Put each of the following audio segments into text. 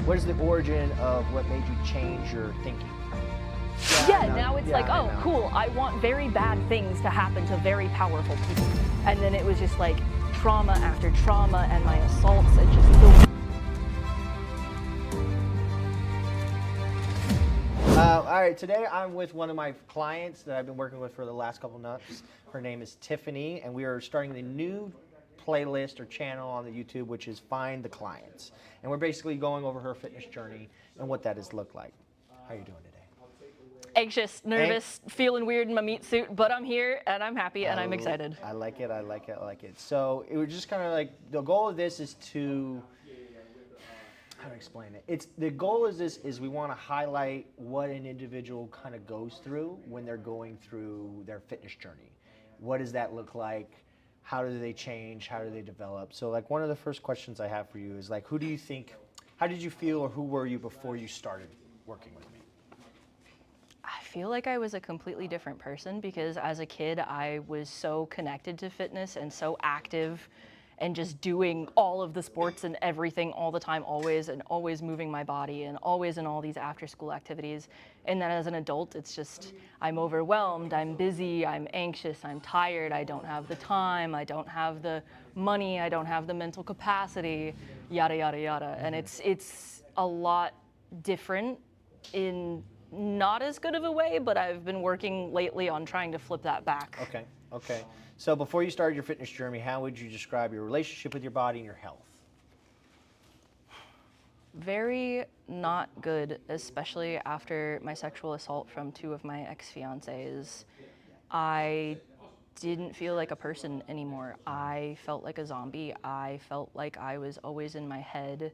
What is the origin of what made you change your thinking? Yeah, now it's like, oh, cool, I want very bad things to happen to very powerful people. And then it was just like trauma after trauma and my assaults and just the... All right, today I'm with one of my clients that I've been working with for the last couple months. Her name is Tiffany, and we are starting the new playlist or channel on the YouTube, which is Find the Clients. And we're basically going over her fitness journey and what that has looked like. How are you doing today? Anxious, nervous, feeling weird in my meat suit, but I'm here and I'm happy and I'm excited. I like it, I like it, I like it. So it was just kind of like, the goal of this is to, how to explain it? The goal is this, is we want to highlight what an individual kind of goes through when they're going through their fitness journey. What does that look like? How do they change? How do they develop? So like one of the first questions I have for you is like, who do you think, how did you feel or who were you before you started working with me? I feel like I was a completely different person because as a kid, I was so connected to fitness and so active and just doing all of the sports and everything all the time, always, and always moving my body and always in all these after school activities. And then as an adult, it's just, I'm overwhelmed, I'm busy, I'm anxious, I'm tired, I don't have the time, I don't have the money, I don't have the mental capacity, yada, yada, yada. And it's a lot different in not as good of a way, but I've been working lately on trying to flip that back. Okay, okay. So before you started your fitness journey, how would you describe your relationship with your body and your health? Very not good, especially after my sexual assault from 2 of my ex-fiancés. I didn't feel like a person anymore. I felt like a zombie. I felt like I was always in my head,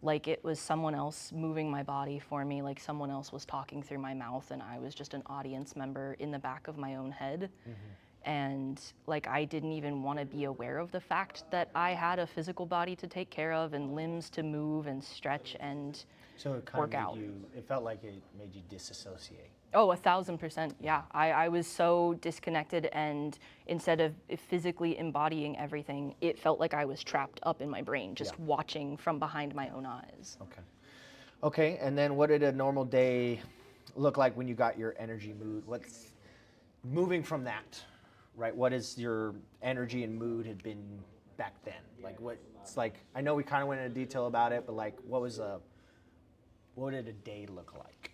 like it was someone else moving my body for me, like someone else was talking through my mouth and I was just an audience member in the back of my own head. Mm-hmm. And like I didn't even want to be aware of the fact that I had a physical body to take care of and limbs to move and stretch and so it kind work of out. It felt like it made you disassociate. Oh, 1,000%, yeah. I was so disconnected, and instead of physically embodying everything, it felt like I was trapped up in my brain, just watching from behind my own eyes. Okay. Okay, and then what did a normal day look like when you got your energy mood? What's moving from that, right? What is your energy and mood had been back then? Like it's like, I know we kind of went into detail about it, but like what did a day look like?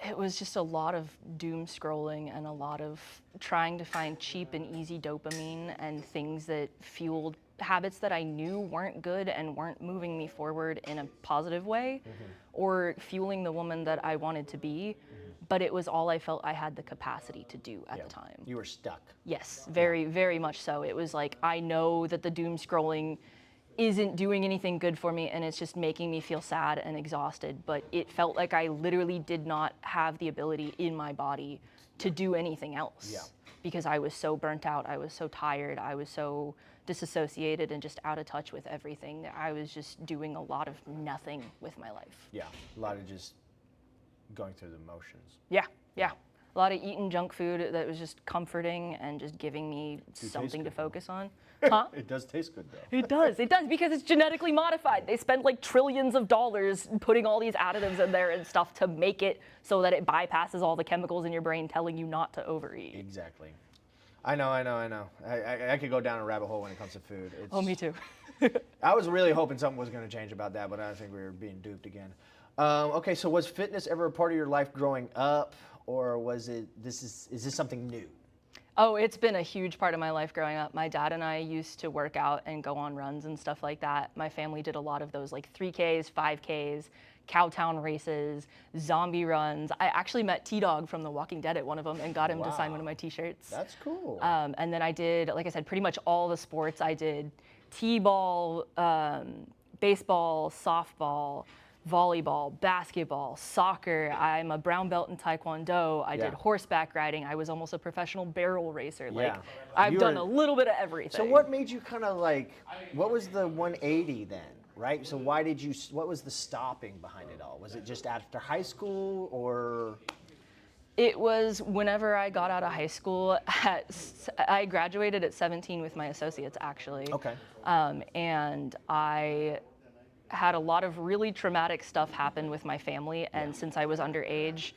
It was just a lot of doom scrolling and a lot of trying to find cheap and easy dopamine and things that fueled habits that I knew weren't good and weren't moving me forward in a positive way, mm-hmm. or fueling the woman that I wanted to be, mm-hmm. but it was all I felt I had the capacity to do at the time. You were stuck. Yes, very, very much so. It was like, I know that the doom scrolling isn't doing anything good for me and it's just making me feel sad and exhausted, but it felt like I literally did not have the ability in my body to do anything else because I was so burnt out, I was so tired, I was so disassociated and just out of touch with everything. I was just doing a lot of nothing with my life. Yeah, a lot of just going through the motions. Yeah. A lot of eating junk food that was just comforting and just giving me something to focus on. Huh? It does taste good though. It does because it's genetically modified. They spend like trillions of dollars putting all these additives in there and stuff to make it so that it bypasses all the chemicals in your brain telling you not to overeat. Exactly. I know. I could go down a rabbit hole when it comes to food. Oh, me too. I was really hoping something was going to change about that, but I think we were being duped again. Okay, so was fitness ever a part of your life growing up, or was it, is this something new? Oh, it's been a huge part of my life growing up. My dad and I used to work out and go on runs and stuff like that. My family did a lot of those like 3Ks, 5Ks, Cowtown races, zombie runs. I actually met T-Dog from The Walking Dead at one of them and got him to sign one of my t-shirts. That's cool. And then I did, like I said, pretty much all the sports. I did T-ball, baseball, softball, volleyball, basketball, soccer. I'm a brown belt in Taekwondo. I did horseback riding. I was almost a professional barrel racer. Like I've done a little bit of everything. So what made you kind of like, what was the 180 then, right? So what was the stopping behind it all? Was it just after high school or? It was whenever I got out of high school. I graduated at 17 with my associates, actually. Okay. And I had a lot of really traumatic stuff happen with my family, and since I was underage,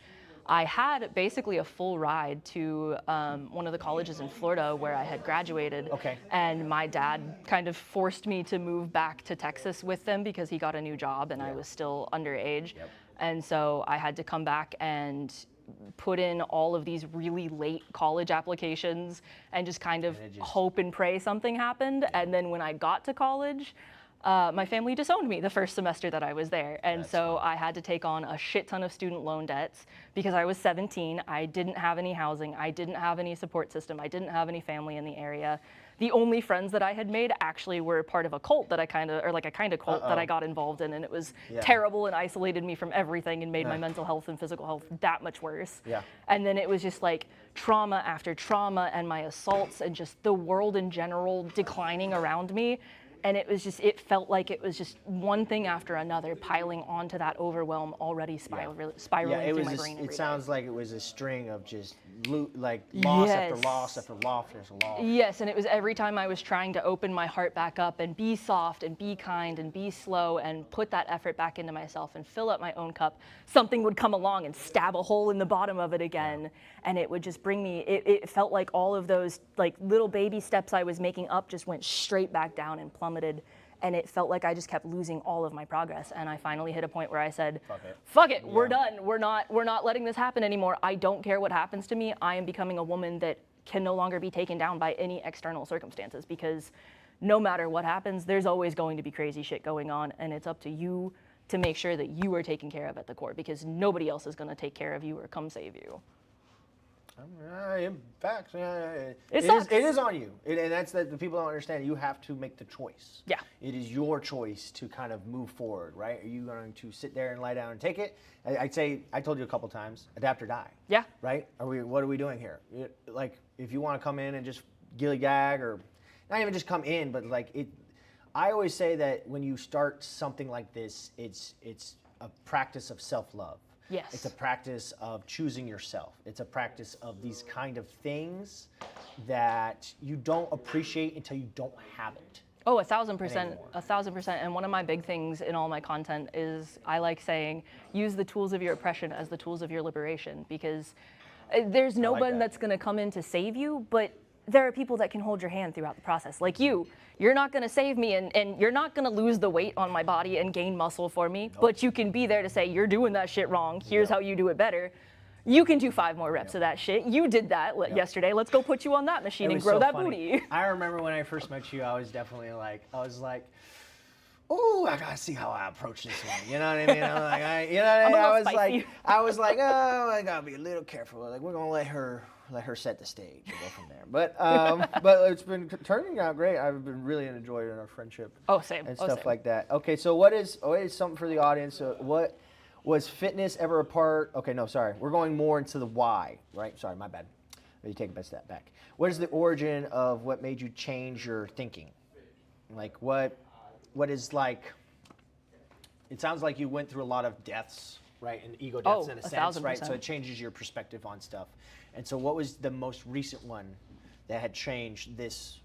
I had basically a full ride to one of the colleges in Florida where I had graduated. Okay. And my dad kind of forced me to move back to Texas with them because he got a new job and I was still underage. Yep. And so I had to come back and put in all of these really late college applications and just kind of hope and pray something happened. And then when I got to college, my family disowned me the first semester that I was there. And so I had to take on a shit ton of student loan debts because I was 17. I didn't have any housing. I didn't have any support system. I didn't have any family in the area. The only friends that I had made actually were part of a cult that I kind of cult that I got involved in. And it was terrible and isolated me from everything and made my mental health and physical health that much worse. Yeah. And then it was just like trauma after trauma and my assaults and just the world in general declining around me. And it felt like it was just one thing after another piling onto that overwhelm already spiraling through my brain. It sounds like it was a string of just loss after loss after loss after loss. Yes, and it was every time I was trying to open my heart back up and be soft and be kind and be slow and put that effort back into myself and fill up my own cup, something would come along and stab a hole in the bottom of it again. And it would just bring me, it felt like all of those like little baby steps I was making up just went straight back down and plummeted. And it felt like I just kept losing all of my progress. And I finally hit a point where I said, fuck it, we're done. We're not letting this happen anymore. I don't care what happens to me. I am becoming a woman that can no longer be taken down by any external circumstances, because no matter what happens, there's always going to be crazy shit going on. And it's up to you to make sure that you are taken care of at the core, because nobody else is going to take care of you or come save you. In fact, it is on you, and that's that the people don't understand. You have to make the choice. Yeah. It is your choice to kind of move forward, right? Are you going to sit there and lie down and take it? I'd say, I told you a couple times, adapt or die. Yeah. Right? What are we doing here? Like, if you want to come in and just gilly-gag, or not even just come in, but I always say that when you start something like this, it's a practice of self-love. Yes. It's a practice of choosing yourself. It's a practice of these kind of things that you don't appreciate until you don't have it. Oh, 1,000%, 1,000%. And one of my big things in all my content is I like saying, use the tools of your oppression as the tools of your liberation, because there's no one that's going to come in to save you, but there are people that can hold your hand throughout the process. Like you're not going to save me, and you're not going to lose the weight on my body and gain muscle for me, but you can be there to say, you're doing that shit wrong. Here's how you do it better. You can do 5 more reps of that shit. You did that yesterday. Let's go put you on that machine and grow that booty. I remember when I first met you, I was definitely like, oh, I gotta see how I approach this one. You know what I mean? I was like, oh, I gotta be a little careful. Like, we're gonna let her set the stage and go from there. But it's been turning out great. I've been really enjoying our friendship. Oh, same. And stuff like that. Okay, so what is something for the audience? What was fitness ever a part? Okay, no, sorry. We're going more into the why, right? Sorry, my bad. Maybe take a step back. What is the origin of what made you change your thinking? Like what is like? It sounds like you went through a lot of deaths, right? And ego deaths in a sense, right? So it changes your perspective on stuff. And so what was the most recent one that had changed this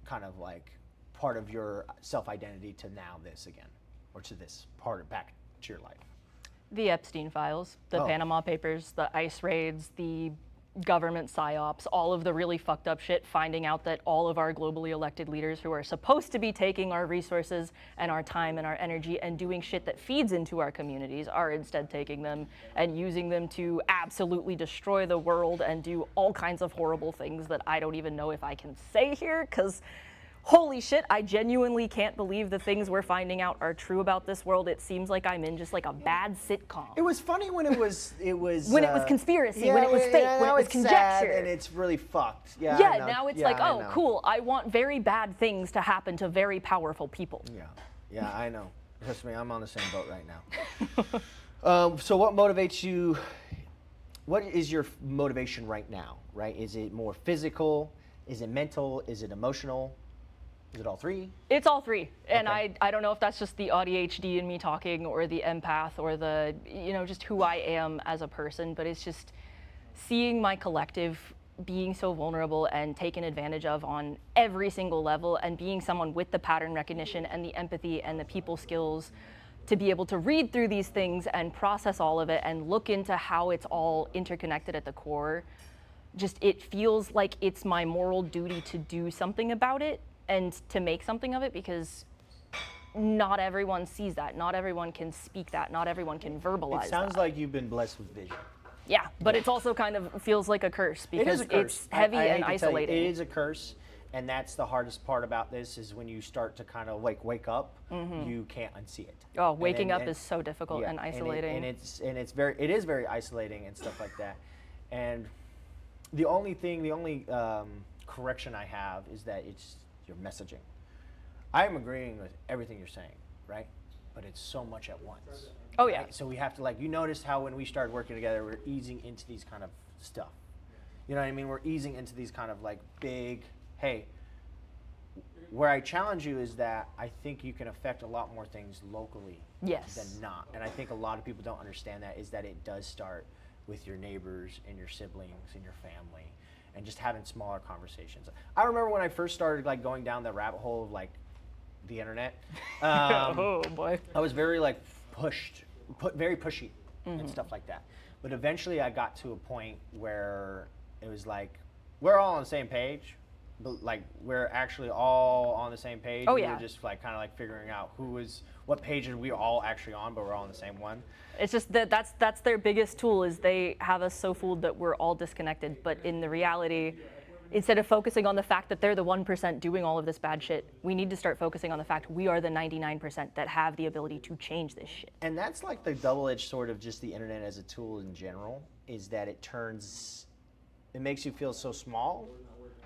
kind of like part of your self-identity to now this again, or to this part back to your life? The Epstein files, the Panama Papers, the ICE raids, the government psyops, all of the really fucked up shit, finding out that all of our globally elected leaders who are supposed to be taking our resources and our time and our energy and doing shit that feeds into our communities are instead taking them and using them to absolutely destroy the world and do all kinds of horrible things that I don't even know if I can say here, because holy shit, I genuinely can't believe the things we're finding out are true about this world. It seems like I'm in just like a bad sitcom. It was funny when it was when it was conspiracy, when it was fake, when it was conjecture. And it's really fucked. Yeah. Now it's like, oh, cool. I want very bad things to happen to very powerful people. Yeah, I know. Trust me, I'm on the same boat right now. So what motivates you? What is your motivation right now, right? Is it more physical? Is it mental? Is it emotional? Is it all three? It's all three. And I don't know if that's just the ADHD in me talking or the empath or the, just who I am as a person, but it's just seeing my collective being so vulnerable and taken advantage of on every single level, and being someone with the pattern recognition and the empathy and the people skills to be able to read through these things and process all of it and look into how it's all interconnected at the core. Just, it feels like it's my moral duty to do something about it and to make something of it, because not everyone sees that. Not everyone can speak that. Not everyone can verbalize that. It sounds like you've been blessed with vision. Yeah, but it's also kind of feels like a curse, It because is a curse. it's heavy I hate and to tell you, isolating. it is a curse, and that's the hardest part about this, is when you start to kind of like wake up, you can't unsee it. Oh, waking up is so difficult yeah, and isolating. And it is very isolating and stuff like that. And the only correction I have is that it's your messaging. I am agreeing with everything you're saying, right? But it's so much at once. Oh, yeah. Right? So we have to, like, you noticed how when we started working together, we're easing into these kind of stuff. You know what I mean? We're easing into these kind of like big, hey, where I challenge you is that I think you can affect a lot more things locally Yes. than not. And I think a lot of people don't understand that, is that it does start with your neighbors and your siblings and your family and just having smaller conversations. I remember when I first started like going down the rabbit hole of like the internet. Oh boy. I was very like very pushy and stuff like that. But eventually I got to a point where it was like, we're all on the same page, but like we're actually all on the same page. Oh, We yeah. were just like kind of like figuring out what pages we all actually on, but we're all on the same one. It's just that's their biggest tool, is they have us so fooled that we're all disconnected. But in the reality, instead of focusing on the fact that they're the 1% doing all of this bad shit, we need to start focusing on the fact we are the 99% that have the ability to change this shit. And that's like the double-edged sword of just the internet as a tool in general, is that it makes you feel so small,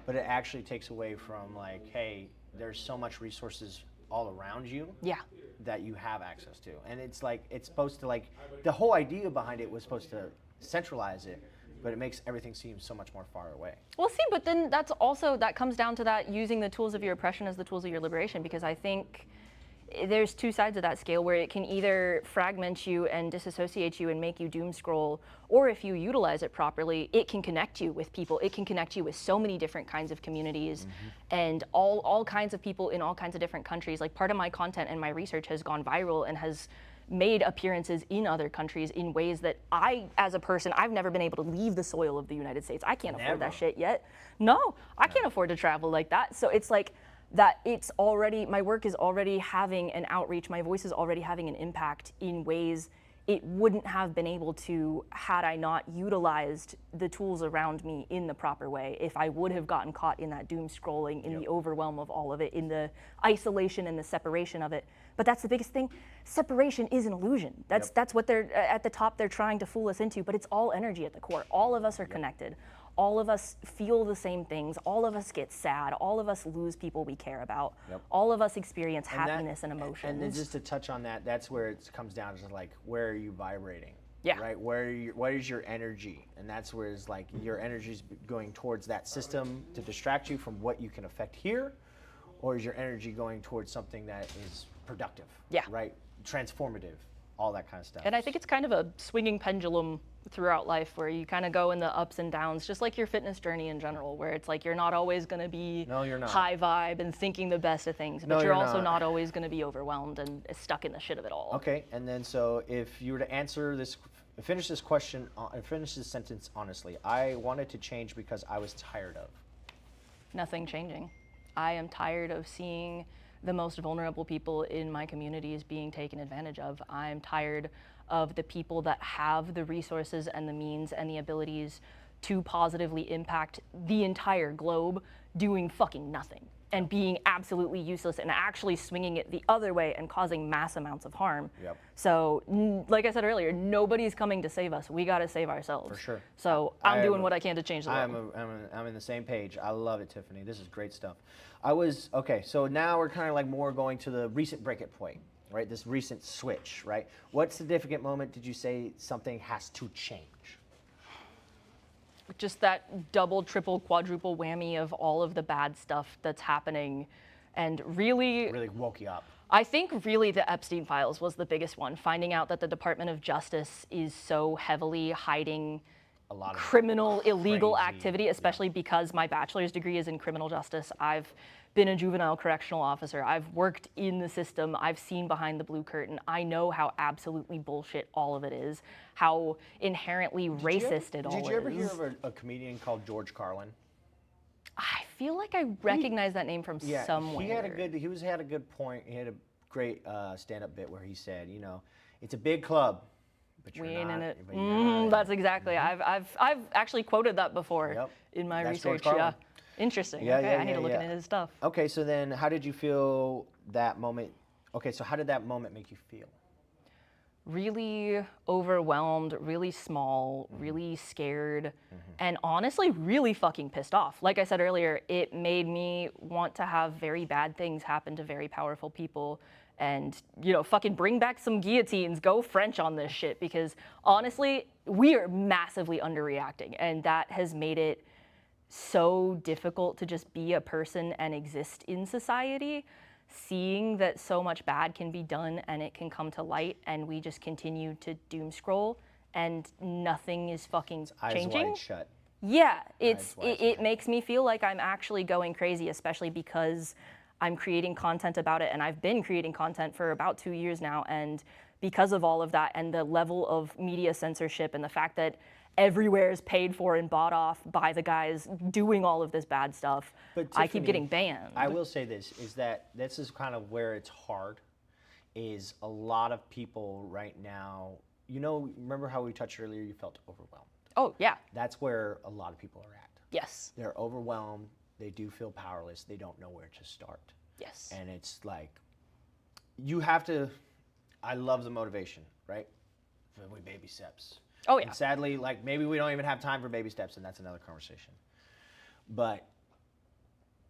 but it actually takes away from like, hey, there's so much resources all around you. Yeah. That you have access to. And it's like, it's supposed to like, the whole idea behind it was supposed to centralize it, but it makes everything seem so much more far away. Well, see, but then that comes down to that, using the tools of your oppression as the tools of your liberation, because I think there's two sides of that scale, where it can either fragment you and disassociate you and make you doom scroll, or if you utilize it properly, it can connect you with people. It can connect you with so many different kinds of communities and all kinds of people in all kinds of different countries. Like, part of my content and my research has gone viral and has made appearances in other countries in ways that I, as a person, I've never been able to leave the soil of the United States. I can't afford that shit yet. No, I can't afford to travel like that. So it's like that, my work is already having an outreach, my voice is already having an impact in ways it wouldn't have been able to had I not utilized the tools around me in the proper way. If I would have gotten caught in that doom scrolling, in the overwhelm of all of it, in the isolation and the separation of it. But that's the biggest thing. Separation is an illusion. That's what they're at the top, they're trying to fool us into, but it's all energy at the core. All of us are connected. All of us feel the same things. All of us get sad. All of us lose people we care about. All of us experience happiness and emotions. And then just to touch on that, that's where it comes down to like, where are you vibrating? Yeah. Right? What is your energy? And that's where it's like your energy is going towards that system to distract you from what you can affect here, or is your energy going towards something that is productive? Yeah. Right? Transformative, all that kind of stuff. And I think it's kind of a swinging pendulum throughout life, where you kind of go in the ups and downs, just like your fitness journey in general, where it's like you're not always going to be high vibe and thinking the best of things, but you're also not always going to be overwhelmed and stuck in the shit of it all. Okay, and then so if you were to finish this sentence honestly, I wanted to change because I was tired of. Nothing changing. I am tired of seeing the most vulnerable people in my communities being taken advantage of. I'm tired of the people that have the resources and the means and the abilities to positively impact the entire globe doing fucking nothing and being absolutely useless and actually swinging it the other way and causing mass amounts of harm. So, like I said earlier, nobody's coming to save us. We got to save ourselves. For sure. So I'm doing what I can to change the world. I'm in the same page. I love it, Tiffany. This is great stuff. So now we're kind of like more going to the recent breaking point, right? This recent switch, right? What significant moment did you say something has to change? Just that double, triple, quadruple whammy of all of the bad stuff that's happening, and really woke you up. I think really the Epstein files was the biggest one. Finding out that the Department of Justice is so heavily hiding a lot of criminal, illegal crazy- activity, especially because my bachelor's degree is in criminal justice. I've been a juvenile correctional officer. I've worked in the system. I've seen behind the blue curtain. I know how absolutely bullshit all of it is, how inherently racist it all is. Did you ever hear of a comedian called George Carlin? I feel like I recognize that name from Yeah, somewhere. he had a good point. He had a great stand-up bit where he said, you know, it's a big club, but We you're ain't not in it. but you're not in That's it. exactly. I've actually quoted that before Yep. in my That's George research. Yeah, Carlin. interesting. Yeah, okay, yeah, I need yeah, to look yeah. into his stuff. Okay, so then how did you feel that moment? Okay, so how did that moment make you feel? Really overwhelmed, really small, really scared, and honestly really fucking pissed off. Like I said earlier, it made me want to have very bad things happen to very powerful people and, you know, fucking bring back some guillotines, go French on this shit, because honestly, we are massively underreacting, and that has made it so difficult to just be a person and exist in society. Seeing that so much bad can be done and it can come to light, and we just continue to doom scroll and nothing is fucking Eyes changing. wide shut. Yeah, Eyes wide it shut. makes me feel like I'm actually going crazy, especially because I'm creating content about it, and I've been creating content for about 2 years now, and because of all of that and the level of media censorship and the fact that everywhere is paid for and bought off by the guys doing all of this bad stuff, But I keep Tiffany, getting banned. I will say this, is that this is kind of where it's hard, is a lot of people right now, you know, remember how we touched earlier, you felt overwhelmed. Oh, yeah. That's where a lot of people are at. Yes. They're overwhelmed, they do feel powerless, they don't know where to start. Yes. And it's like, you have to, I love the motivation, right? With baby steps. Oh, yeah. And sadly, like maybe we don't even have time for baby steps, and that's another conversation. But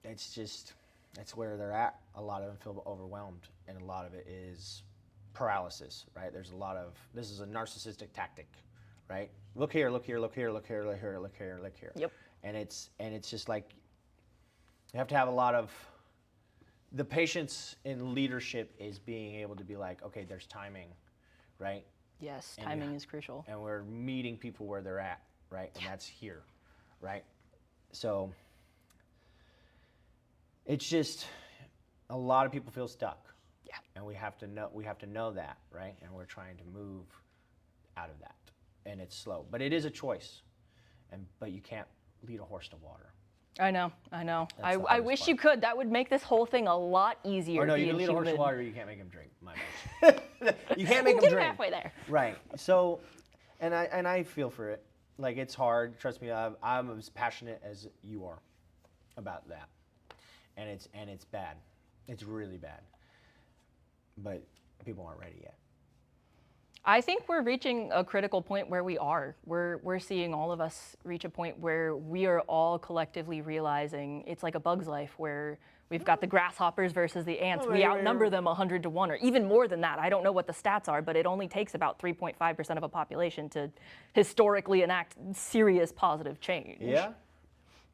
it's just, that's where they're at. A lot of them feel overwhelmed, and a lot of it is paralysis, right? There's a lot of, this is a narcissistic tactic, right? Look here, look here, look here, look here, look here, look here, look here. Yep. And it's just like, you have to have a lot of, the patience in leadership is being able to be like, okay, there's timing, right? Yes, And timing is crucial. And we're meeting people where they're at, right? And that's here, right? So it's just, a lot of people feel stuck. Yeah. And we have to know that, right? And we're trying to move out of that. And it's slow, but it is a choice. But you can't lead a horse to water. I know. That's the I hardest wish part. you could. That would make this whole thing a lot easier. Or no, you being can lead a horse to human. water, you can't make him drink. My bad. You can't make him Get drink. halfway there. Right. So, and I feel for it. Like, it's hard. Trust me, I'm as passionate as you are about that. And it's bad. It's really bad. But people aren't ready yet. I think we're reaching a critical point where we are. We're seeing all of us reach a point where we are all collectively realizing it's like a bug's life, where we've got the grasshoppers versus the ants. We outnumber them 100 to 1, or even more than that. I don't know what the stats are, but it only takes about 3.5% of a population to historically enact serious positive change. Yeah?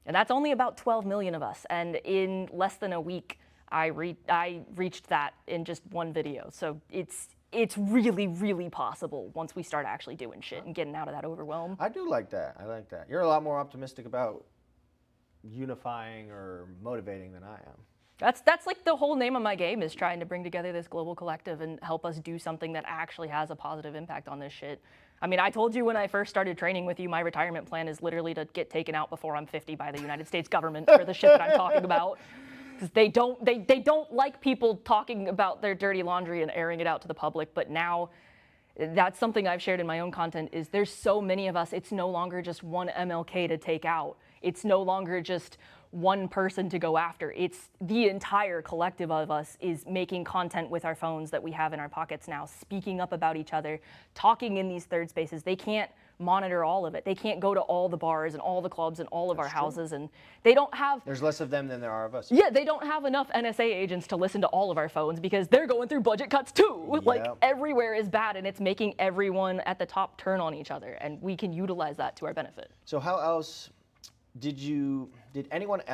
And that's only about 12 million of us. And in less than a week, I reached that in just one video. So it's really, really possible once we start actually doing shit and getting out of that overwhelm. I do like that. I like that. You're a lot more optimistic about unifying or motivating than I am. That's like the whole name of my game, is trying to bring together this global collective and help us do something that actually has a positive impact on this shit. I mean, I told you when I first started training with you, my retirement plan is literally to get taken out before I'm 50 by the United States government for the shit that I'm talking about. Because they don't like people talking about their dirty laundry and airing it out to the public. But now, that's something I've shared in my own content, is there's so many of us, it's no longer just one MLK to take out. It's no longer just one person to go after. It's the entire collective of us is making content with our phones that we have in our pockets now, speaking up about each other, talking in these third spaces. They can't monitor all of it. They can't go to all the bars and all the clubs and all of our houses, and they don't have... There's less of them than there are of us. Yeah, they don't have enough NSA agents to listen to all of our phones because they're going through budget cuts too. Yep. Like, everywhere is bad, and it's making everyone at the top turn on each other, and we can utilize that to our benefit. So how else did anyone else